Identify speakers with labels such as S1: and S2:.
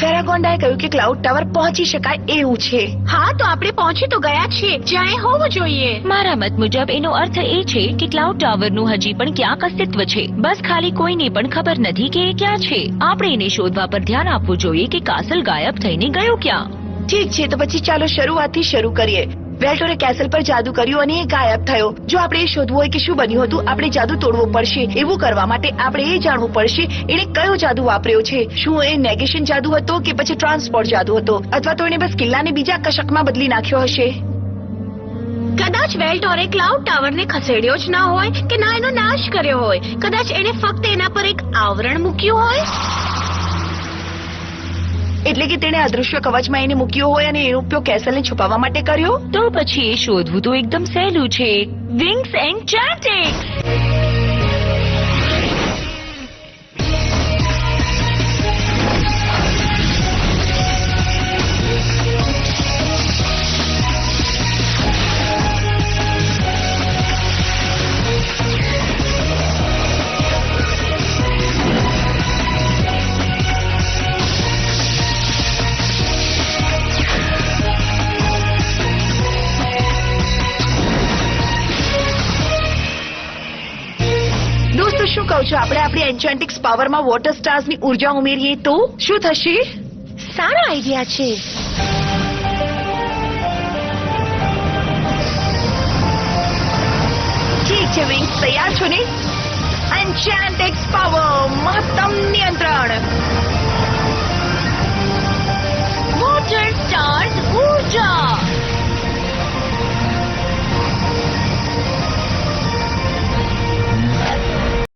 S1: ફેરાગોન્ડાએ કહ્યું કે cloud tower પહોંચી શકાય એવું છે.
S2: હા, તો આપણે પહોંચી તો ગયા છીએ જ્યાં એ હોવું જોઈએ.
S3: મારા મત મુજબ એનો અર્થ એ છે કે ક્લાઉડ ટાવરનું હજી પણ ક્યાંક અસ્તિત્વ છે, બસ ખાલી કોઈને પણ ખબર નથી કે એ ક્યાં છે. આપણે એને શોધવા પર ધ્યાન આપવું જોઈએ કે કાસલ ગાયબ થઈને ગયો ક્યાં.
S1: ઠીક છે, તો પછી ચાલો શરૂઆતથી શરૂ કરીએ. વેલ્ટોરે કેસલ પર જાદુ કર્યું અને એ ગાયબ થયો. જો આપણે એ શોધવું હોય કે શું બન્યું હતું, આપણે જાદુ તોડવો પડશે. એવું કરવા માટે આપણે એ જાણવું પડશે એણે કયો જાદુ વાપર્યો છે. શું એ નેગેશન જાદુ હતો કે પછી ટ્રાન્સપોર્ટ જાદુ હતો, અથવા તો એણે બસ કિલ્લાને બીજા કશકમાં બદલી નાખ્યો હશે.
S2: કદાચ વેલ્ટોરે ક્લાઉડ ટાવરને ખસેડ્યો જ ના હોય કે ના એનો નાશ કર્યો હોય. કદાચ એણે ફક્ત એના પર એક આવરણ મૂક્યું હોય.
S1: એટલે કે તેણે અદૃશ્ય કવચમાં એને મૂક્યો હોય અને એનો ઉપયોગ કેસલને છુપાવવા માટે કર્યો.
S3: તો પછી એ શોધવું તો એકદમ સહેલું છે. વિંગ્સ એન્ચેન્ટિક્સ.
S1: દોસ્તો, શું કહો છો આપણે આપણી એન્ચેન્ટિક્સ પાવરમાં વોટર સ્ટાર્સની ઉર્જા ઉમેરીએ તો શું થશે?
S2: સારો આઈડિયા છે.
S1: ઠીક છે વિંગ્સ, તૈયાર છો ને? એન્ચેન્ટિક્સ પાવર, મહત્તમ નિયંત્રણ.
S3: વોટર સ્ટાર્સ ઉર્જા.